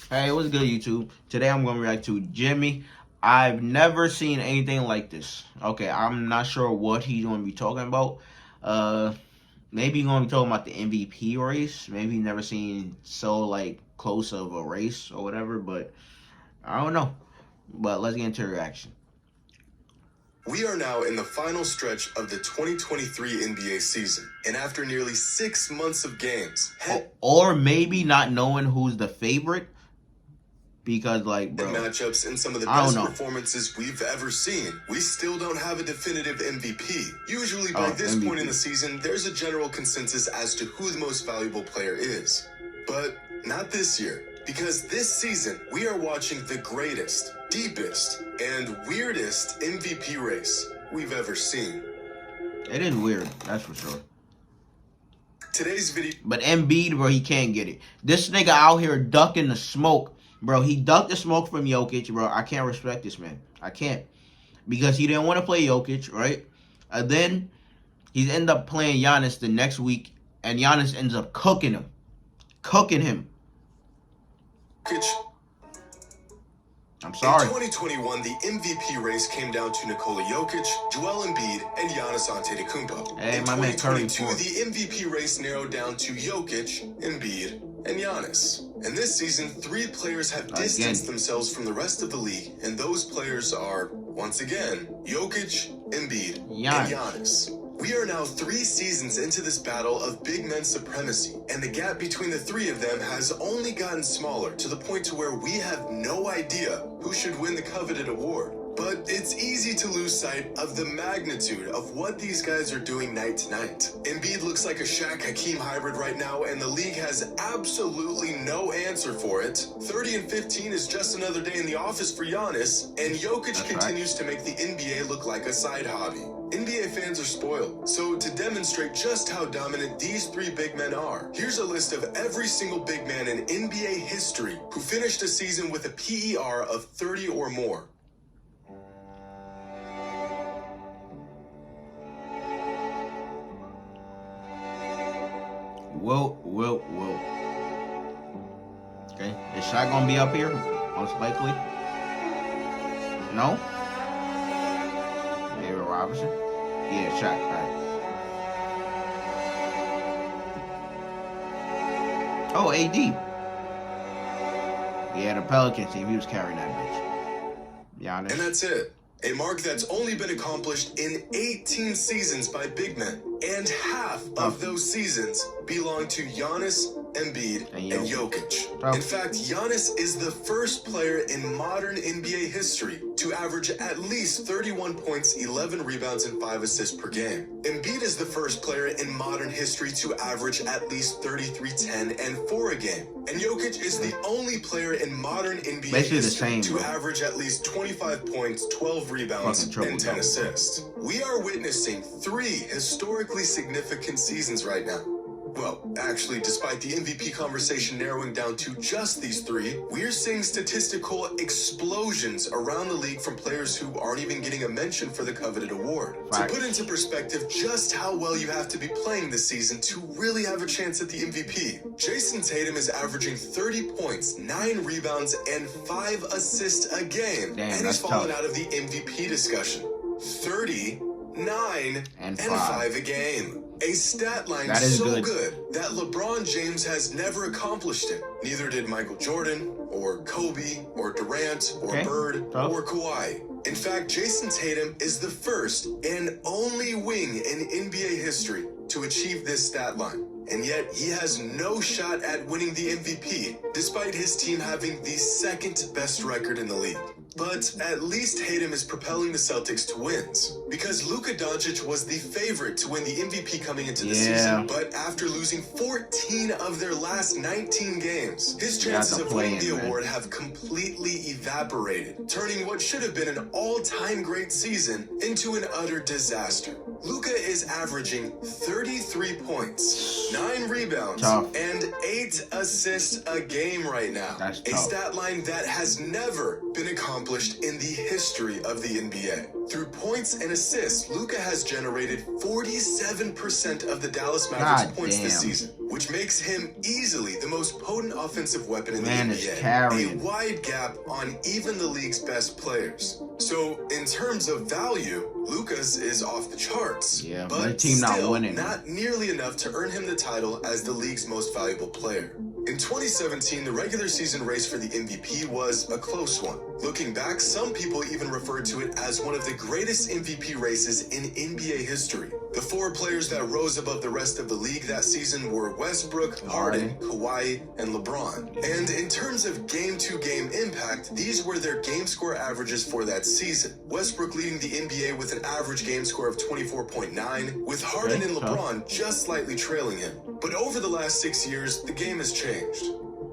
Hey, what's good, YouTube? Today I'm going to react to Jimmy. I've never seen anything like this. Okay, I'm not sure what he's going to be talking about. Maybe he's going to be talking about the MVP race. Maybe never seen so like close of a race or whatever, but I don't know. But let's get into the reaction. We are now in the final stretch of the 2023 NBA season, and after nearly 6 months of games, or maybe not knowing who's the favorite. Because, like, bro, matchups and some of the best performances we've ever seen, we still don't have a definitive MVP. Usually by this point in the season, there's a general consensus as to who the most valuable player is. But not this year, because this season, we are watching the greatest, deepest, and weirdest MVP race we've ever seen. It is weird, that's for sure. Today's video... But Embiid, bro, he can't get it. This nigga out here ducking the smoke. Bro, he ducked the smoke from Jokic, bro. I can't respect this man. I can't. Because he didn't want to play Jokic, right? And then he ended up playing Giannis the next week, and Giannis ends up cooking him. Cooking him. I'm sorry. In 2021, the MVP race came down to Nikola Jokic, Joel Embiid, and Giannis Antetokounmpo. Hey, in my man Curry. 2022, the MVP race narrowed down to Jokic, Embiid, and Giannis. And this season, 3 players have distanced themselves from the rest of the league, and those players are, once again, Jokic, Embiid, and Giannis. We are now 3 seasons into this battle of big men supremacy, and the gap between the 3 of them has only gotten smaller to the point to where we have no idea who should win the coveted award. But it's easy to lose sight of the magnitude of what these guys are doing night to night. Embiid looks like a Shaq-Hakeem hybrid right now, and the league has absolutely no answer for it. 30 and 15 is just another day in the office for Giannis, and Jokic continues to make the NBA look like a side hobby. NBA fans are spoiled, so to demonstrate just how dominant these 3 big men are, here's a list of every single big man in NBA history who finished a season with a PER of 30 or more. Whoa. Okay, is Shaq gonna be up here? Most likely. No? David Robinson? Yeah, Shaq, alright. Oh, AD. Yeah, the Pelicans team, he was carrying that bitch. Giannis. And that's it. A mark that's only been accomplished in 18 seasons by big men. And half of those seasons belong to Giannis, Embiid, and Jokic. In fact, Giannis is the first player in modern NBA history to average at least 31 points, 11 rebounds, and 5 assists per game. Embiid is the first player in modern history to average at least 33, 10, and 4 a game. And Jokic is the only player in modern NBA history to average at least 25 points, 12 rebounds, and 10 assists. We are witnessing 3 historically significant seasons right now. Well, actually, despite the MVP conversation narrowing down to just these 3, we're seeing statistical explosions around the league from players who aren't even getting a mention for the coveted award. To put into perspective just how well you have to be playing this season to really have a chance at the MVP, Jason Tatum is averaging 30 points, 9 rebounds, and 5 assists a game. And he's fallen out of the MVP discussion. 30, 9, and 5 a game. A stat line so good that LeBron James has never accomplished it. Neither did Michael Jordan, or Kobe, or Durant, or Bird, or Kawhi. In fact, Jason Tatum is the first and only wing in NBA history to achieve this stat line. And yet, he has no shot at winning the MVP, despite his team having the 2nd best record in the league. But at least Tatum is propelling the Celtics to wins, because Luka Doncic was the favorite to win the MVP coming into the season. But after losing 14 of their last 19 games, his chances of winning the award have completely evaporated, turning what should have been an all-time great season into an utter disaster. Luka is averaging 33 points, 9 rebounds, and 8 assists a game right now. That's a stat line that has never been accomplished in the history of the NBA. Through points and assists, Luka has generated 47% of the Dallas Mavericks points this season, which makes him easily the most potent offensive weapon in the NBA. A wide gap on even the league's best players. So, in terms of value, Luka's is off the charts, but team still not winning. Not nearly enough to earn him the title as the league's most valuable player. In 2017, the regular season race for the MVP was a close one. Looking back, some people even referred to it as one of the greatest MVP races in NBA history. The 4 players that rose above the rest of the league that season were Westbrook, Harden, Kawhi, and LeBron. And in terms of game-to-game impact, these were their game score averages for that season. Westbrook leading the NBA with an average game score of 24.9, with Harden and LeBron just slightly trailing him. But over the last 6 years, the game has changed.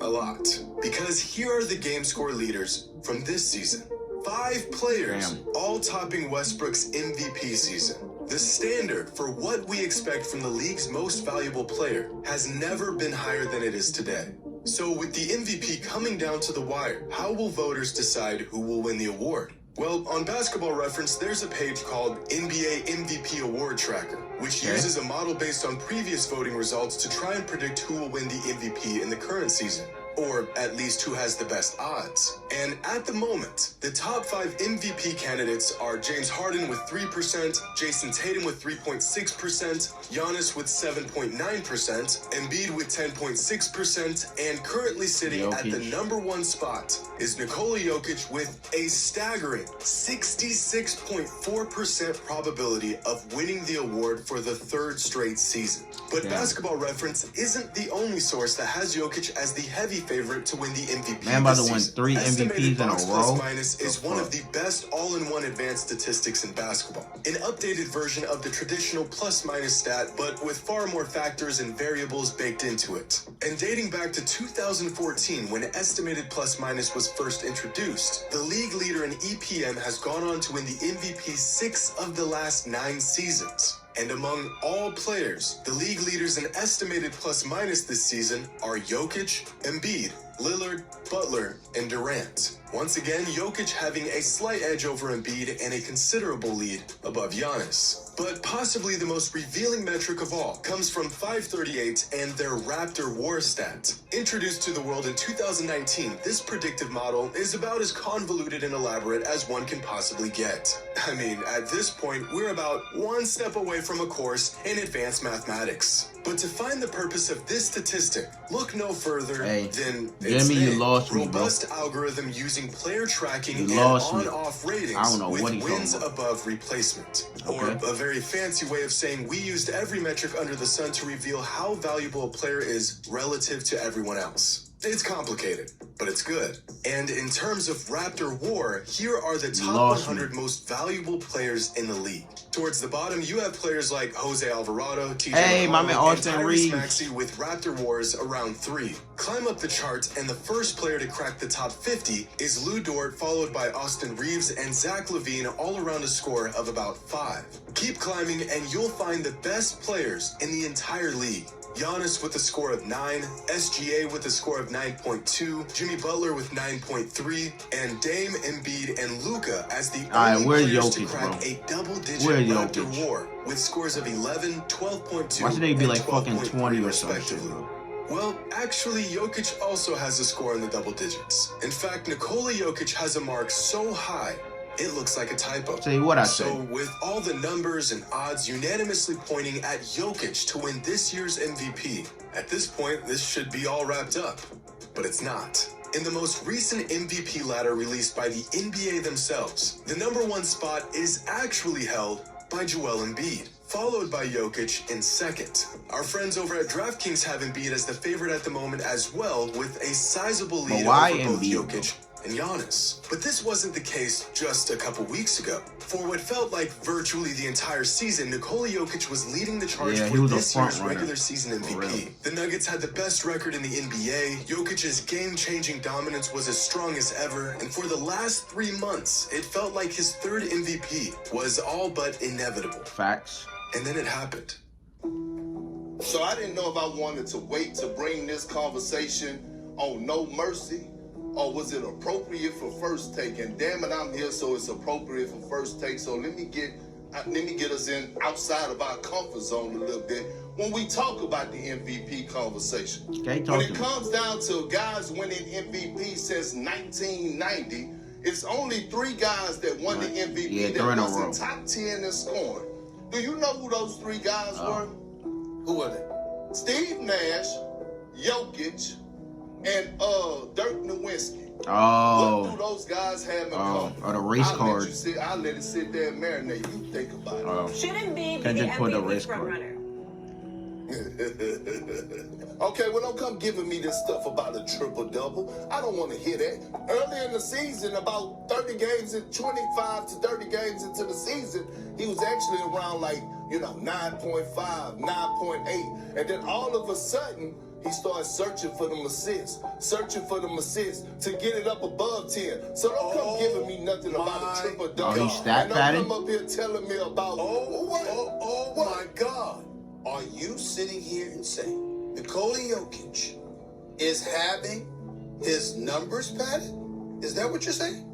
A lot. Because here are the game score leaders from this season. 5 players, all topping Westbrook's MVP season. The standard for what we expect from the league's most valuable player has never been higher than it is today. So with the MVP coming down to the wire, how will voters decide who will win the award? Well, on Basketball Reference, there's a page called NBA MVP Award Tracker, which uses a model based on previous voting results to try and predict who will win the MVP in the current season, or at least who has the best odds. And at the moment, the top 5 MVP candidates are James Harden with 3%, Jason Tatum with 3.6%, Giannis with 7.9%, Embiid with 10.6%, and currently sitting at the #1 spot is Nikola Jokic with a staggering 66.4% probability of winning the award for the 3rd straight season. But Basketball Reference isn't the only source that has Jokic as the heavy favorite to win the MVP. Man about to win 3 MVPs in a row. Plus-minus is one of the best all-in-one advanced statistics in basketball. An updated version of the traditional plus-minus stat, but with far more factors and variables baked into it. And dating back to 2014, when estimated plus-minus was first introduced, the league leader in EPM has gone on to win the MVP 6 of the last 9 seasons. And among all players, the league leaders in estimated plus-minus this season are Jokic, Embiid, Lillard, Butler, and Durant. Once again, Jokic having a slight edge over Embiid and a considerable lead above Giannis. But possibly the most revealing metric of all comes from 538 and their Raptor War stat. Introduced to the world in 2019, this predictive model is about as convoluted and elaborate as one can possibly get. I mean, at this point, we're about 1 step away from a course in advanced mathematics. But to find the purpose of this statistic, look no further than its name. Robust algorithm using player tracking and on-off ratings with wins above replacement. Or a very fancy way of saying we used every metric under the sun to reveal how valuable a player is relative to everyone else. It's complicated, but it's good. And in terms of Raptor War, here are the top 100 most valuable players in the league. Towards the bottom, you have players like Jose Alvarado, TJ McConnell, and Tyrese Maxey with Raptor Wars around 3. Climb up the charts, and the first player to crack the top 50 is Lou Dort, followed by Austin Reeves and Zach LaVine, all around a score of about 5. Keep climbing, and you'll find the best players in the entire league. Giannis with a score of 9, SGA with a score of 9.2, Jimmy Butler with 9.3, and Dame, Embiid, and Luka as the only players to crack a double-digit Raptor War with scores of 11, 12.2, Why should they be and like fucking 20 or respectively. Well, actually, Jokic also has a score in the double digits. In fact, Nikola Jokic has a mark so high, it looks like a typo. Say what I say. So with all the numbers and odds unanimously pointing at Jokic to win this year's MVP, at this point, this should be all wrapped up. But it's not. In the most recent MVP ladder released by the NBA themselves, the #1 spot is actually held by Joel Embiid, followed by Jokic in second. Our friends over at DraftKings have Embiid as the favorite at the moment as well, with a sizable lead over both Jokic and Giannis. But this wasn't the case just a couple weeks ago. For what felt like virtually the entire season, Nikola Jokic was leading the charge for this year's regular season MVP. The Nuggets had the best record in the NBA. Jokic's game-changing dominance was as strong as ever, and for the last 3 months, it felt like his 3rd MVP was all but inevitable. Facts. And then it happened. So I didn't know if I wanted to wait to bring this conversation on No Mercy, or was it appropriate for First Take? And damn it, I'm here, so it's appropriate for First Take. So let me get us in outside of our comfort zone a little bit when we talk about the MVP conversation. Okay, when it comes down to guys winning MVP since 1990, it's only 3 guys that won the MVP that wasn't top 10 in scoring. Do you know who those 3 guys were? Who were they? Steve Nash, Jokic, and Dirk Nowitzki. Oh. What do those guys have in common? Oh, the race card. I'll let it sit there and marinate. You think about it. Oh. Shouldn't be the MVP front runner. Okay, well, don't come giving me this stuff about a triple-double. I don't want to hear that. Early in the season, about 30 games and 25 to 30 games into the season, he was actually around 9.5, 9.8. And then all of a sudden, he started searching for them assists to get it up above 10. So don't come giving me nothing about a triple-double. Oh, he's stat padding? And don't come up here telling me about, what? My God. Are you sitting here and saying Nikola Jokic is having his numbers padded? Is that what you're saying?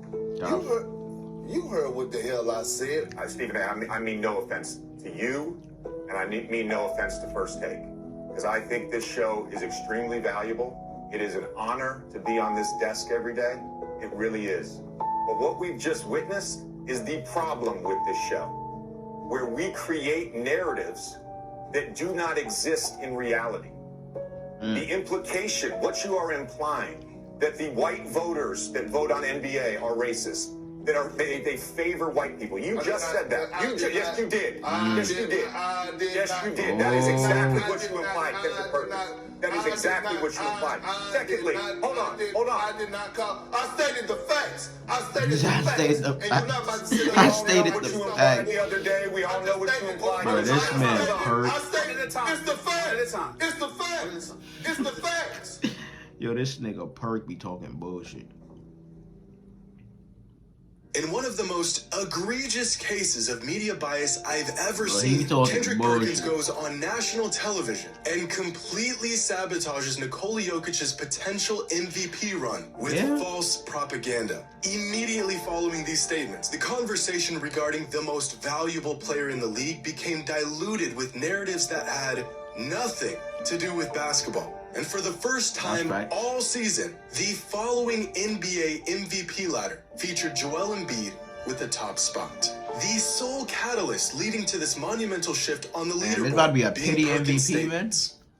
You heard what the hell I said. Stephen, I mean no offense to you, and I mean no offense to First Take, because I think this show is extremely valuable. It is an honor to be on this desk every day. It really is. But what we've just witnessed is the problem with this show, where we create narratives that do not exist in reality. The implication, what you are implying, that the white voters that vote on NBA are racist, that they favor white people. You just said that. Yes, you did. Yes, you did. Yes, you did. That is exactly what you implied, Kendrick Perkins. That is exactly what you implied. Secondly, hold on. I did not call. I stated the facts. I stated the facts. The other day, we all know what you implied. Bro, this man hurt. I stated it's the facts. It's the facts. It's the facts. Yo, this nigga Perk be talking bullshit. In one of the most egregious cases of media bias I've ever seen, Kendrick Perkins goes on national television and completely sabotages Nikola Jokic's potential MVP run with false propaganda. Immediately following these statements, the conversation regarding the most valuable player in the league became diluted with narratives that had nothing to do with basketball. And for the first time all season, the following NBA MVP ladder featured Joel Embiid with the top spot. The sole catalyst leading to this monumental shift on the leaderboard. It's about to be a pity MVP, man.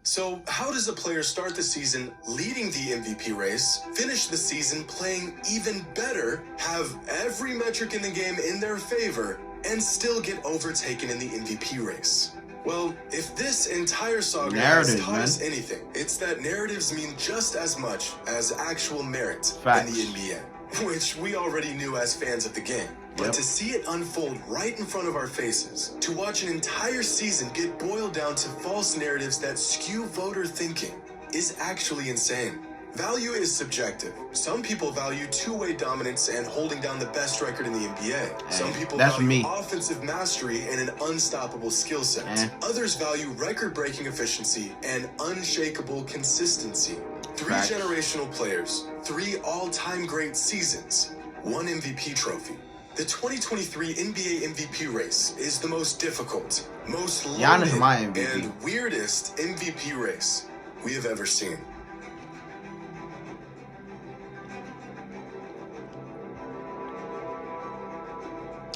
So how does a player start the season leading the MVP race, finish the season playing even better, have every metric in the game in their favor, and still get overtaken in the MVP race? Well, if this entire saga has taught us anything, it's that narratives mean just as much as actual merit in the NBA, which we already knew as fans of the game. But to see it unfold right in front of our faces, to watch an entire season get boiled down to false narratives that skew voter thinking, is actually insane. Value is subjective. Some people value two-way dominance and holding down the best record in the NBA. Some people value offensive mastery and an unstoppable skill set. Others value record-breaking efficiency and unshakable consistency. 3 generational players, 3 all-time great seasons, 1 MVP trophy. The 2023 NBA MVP race is the most difficult, most loaded, and weirdest MVP race we have ever seen.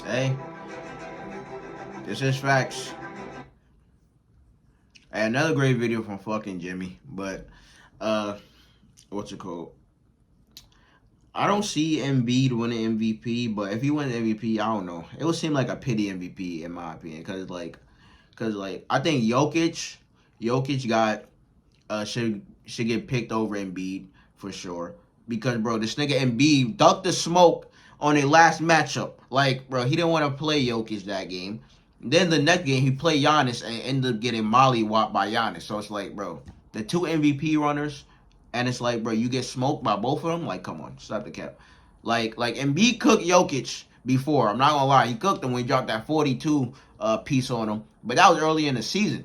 Hey, this is facts. Hey, another great video from fucking Jimmy, but what's it called? I don't see Embiid winning MVP, but if he wins MVP, I don't know. It would seem like a pity MVP in my opinion, cause I think Jokic got should get picked over Embiid for sure, because bro, this nigga Embiid ducked the smoke on their last matchup. Like, bro, he didn't want to play Jokic that game. Then the next game, he played Giannis and ended up getting mollywopped by Giannis. So it's like, bro, the 2 MVP runners, and it's like, bro, you get smoked by both of them? Like, come on, stop the cap. Like Embiid cooked Jokic before. I'm not gonna lie, he cooked him when he dropped that 42 piece on him. But that was early in the season.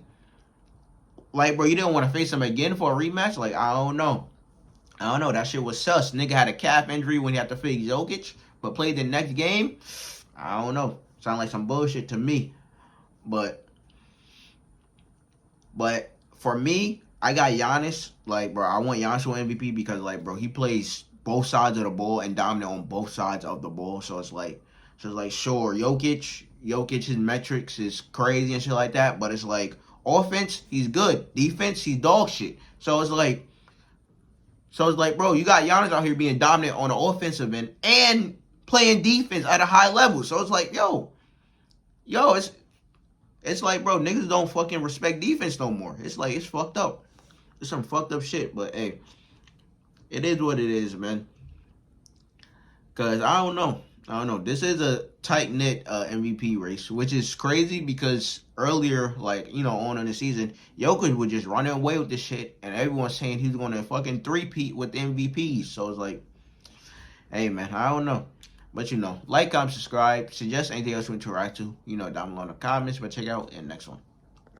Like, bro, you didn't want to face him again for a rematch? Like, I don't know. That shit was sus. Nigga had a calf injury when he had to face Jokic, but played the next game. I don't know. Sound like some bullshit to me. But for me, I got Giannis. Like, bro, I want Giannis to win MVP because, like, bro, he plays both sides of the ball and dominant on both sides of the ball. So it's like, sure, Jokic, his metrics is crazy and shit like that. But it's like, offense, he's good. Defense, he's dog shit. So it's like, bro, you got Giannis out here being dominant on the offensive end and playing defense at a high level. So it's like, yo, it's like, bro, niggas don't fucking respect defense no more. It's like, it's fucked up. It's some fucked up shit. But, hey, it is what it is, man. Because I don't know. This is a tight-knit MVP race, which is crazy because earlier, like, you know, on in the season, Jokic was just running away with this shit, and everyone's saying he's going to fucking three-peat with the MVPs. So it's like, hey, man, I don't know. But, you know, like, comment, subscribe, suggest anything else we interact to, you know, down below in the comments. But check out in the next one.